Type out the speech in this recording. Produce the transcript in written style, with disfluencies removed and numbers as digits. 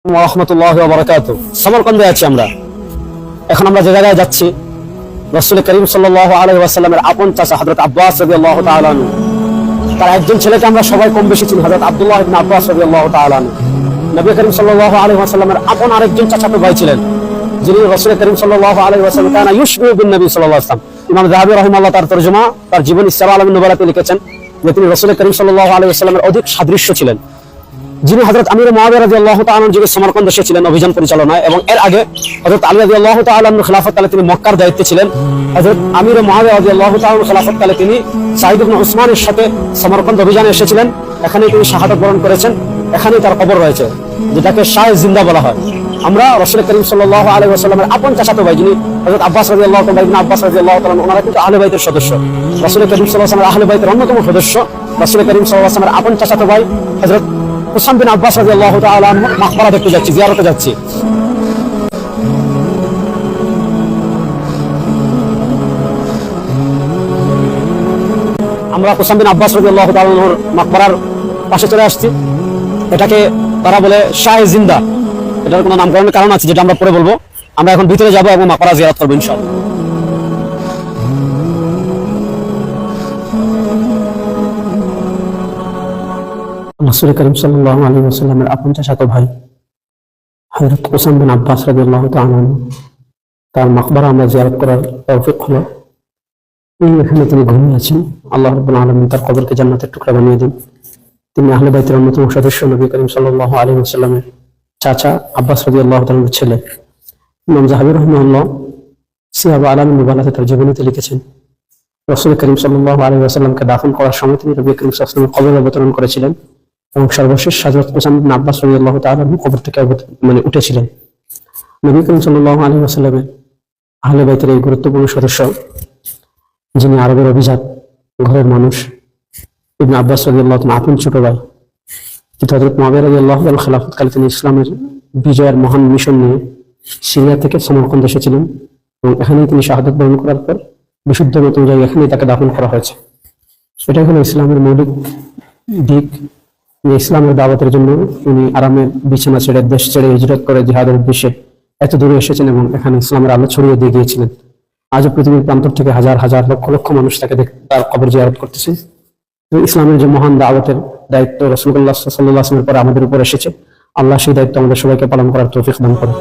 রাহমাতুল্লাহি ওয়া বারাকাতুহু। সমরকন্দে আছি আমরা। এখন আমরা যে জায়গায় যাচ্ছি, রাসূল করিম সাল্লাল্লাহু আলাইহি ওয়াসাল্লামের আপন চাচা হযরত আব্বাস রাদিয়াল্লাহু তাআলা আনহু, তার একজন ছেলেকে আমরা সবাই কম বেশি চিনি, হযরত আব্দুল্লাহ ইবনে আব্বাস রাদিয়াল্লাহু তাআলা আনহু। নবী করিম সাল্লাল্লাহু আলাইহি ওয়াসাল্লামের আপন আরেকজন চাচাতো ভাই ছিলেন, যিনি রাসূল করিম সাল্লাল্লাহু আলাইহি ওয়াসাল্লাম কানা ইউশবিহু বিন নবী সাল্লাল্লাহু আলাইহি ওয়াসাল্লাম। ইমাম যাহাবী রাহিমাহুল্লাহ তার তরজমা, তার জীবনী সিরাত আলামিন নুবালাতে লিখেছেন যে তিনি রাসূল করিম সাল্লাল্লাহু আলাইহি ওয়াসাল্লামের অধিক সাদৃশ্য ছিলেন, যিনি হযরত আমির মুআবিয়া রাদিয়াল্লাহু তাআলা আনহুর যুগে সমরকন্দ এসেছিলেন অভিযান পরিচালনায়, এবং এর আগে হযরত আলী রাদিয়াল্লাহু তাআলা আনহুর খিলাফতকালে তিনি মক্কার দায়িত্বে ছিলেন। হযরত আমির মুআবিয়া রাদিয়াল্লাহু তাআলা আনহুর খিলাফতকালে তিনি সাঈদ ইবনে উসমানের সাথে সমরকন্দ অভিযানে এসেছিলেন। এখানে তিনি শাহাদাত বরণ করেছেন, এখানেই তার কবর রয়েছে, যেটাকে শায়ে জিন্দা বলা হয়। আমরা রাসূল করিম সাল্লাল্লাহু আলাইহি ওয়াসাল্লামের আপন চাচাতো ভাই, যিনি হযরত আব্বাস রাদিয়াল্লাহু তাআলা ইবনে আব্বাস রাদিয়াল্লাহু তাআলা, ওনারা কিন্তু আহলে বাইতের সদস্য, রাসূল করিম সাল্লাল্লাহু আলাইহি ওয়াসাল্লামের আহলে বাইতের অন্যতম সদস্য। রাসূল করিম সাল্লাল্লাহু আলাইহি ওয়াসাল্লামের আপন চাচাতো ভাই হযরত হুসাইন বিন আব্বাস রাদিয়াল্লাহু তাআলা আনহু মাকবারা দেখতে যাচ্ছি, জিয়ারতে যাচ্ছি। আমরা হুসাইন বিন আব্বাস রাদিয়াল্লাহু তাআলা আনহুর মাকবারার পাশে চলে আসছি। এটাকে তারা বলে শায়ে জিন্দা, এটার কোনো নামকরণের কারণ আছে যেটা আমরা পরে বলবো। আমরা এখন ভিতরে যাব এবং মাকবারা জিয়ারত করব ইনশাআল্লাহ। রাসূল করিম সাল্লাল্লাহু আলাইহি ওয়াসাল্লামের আপন চাচাতো ভাই হযরত হুসাইন বিন আব্বাস রাদিয়াল্লাহু তাআলা আনহু, তার মাকবারা আমরা জিয়ারত করার তৌফিক হলো। এখানে তিনি ঘুমিয়ে আছেন। আল্লাহ রাব্বুল আলামিন তার কবরকে জান্নাতের টুকরা বানিয়ে দিন। তিনি আহলে বাইতের অন্যতম সদস্য, নবী করিম সাল্লাল্লাহু আলাইহি ওয়াসাল্লামের চাচা আব্বাস রাদিয়াল্লাহু তাআলার ছেলে। ইমাম যাহাবী রাহিমাহুল্লাহ সিরাত আলামিন নুবালাতে তার জীবনীতে লিখেছেন, রাসূল করিম সাল্লাল্লাহু আলাইহি ওয়াসাল্লামকে দাফন করার সময় তিনি নবী করিম সাল্লাল্লাহু আলাইহি ওয়াসাল্লামের কবরে অবতরণ করেছিলেন, এবং সর্বশেষ হযরত হুসাইন বিন আব্বাস রাদিয়াল্লাহু তাআলা কবর থেকে উঠেছিলেন। নবী করিম সাল্লাল্লাহু আলাইহি ওয়াসাল্লামের আহলে বাইতের এই গুরুত্বপূর্ণ সদস্য, যিনি আরবের অভিজাত ঘরের মানুষ, ইবনে আব্বাস রাদিয়াল্লাহু তাআলা আপন ছোট ভাই, কিন্তু হযরত মুআবিয়া রাদিয়াল্লাহু তাআলা খিলাফতকালে তিনি ইসলামের বিজয়ের মহান মিশন নিয়ে সিরিয়া থেকে সমরকন্দ এসেছিলেন, এবং এখানেই তিনি শাহাদাত বরণ করার পর বিশুদ্ধ মত অনুযায়ী এখানেই তাকে দাফন করা হয়েছে। এটাই হলো ইসলামের মৌলিক দিক। ইসলামের দাওয়াতের জন্য তিনি আরামের বিছানা ছেড়ে, দেশ ছেড়ে হিজরত করে জিহাদের উদ্দেশ্যে এত দূরে এসেছেন, এবং এখানে ইসলামের আলো ছড়িয়ে দিয়ে গিয়েছিলেন। আজও পৃথিবীর প্রান্তর থেকে হাজার হাজার লক্ষ লক্ষ মানুষ তাকে তার কবর জিয়ারত করতেছে। ইসলামের যে মহান দাওয়াতের দায়িত্ব রাসূলুল্লাহ সাল্লাল্লাহু আলাইহি ওয়াসাল্লামের পরে আমাদের উপর এসেছে, আল্লাহ সেই দায়িত্ব আমাদের সবাইকে পালন করার তৌফিক দান করুন।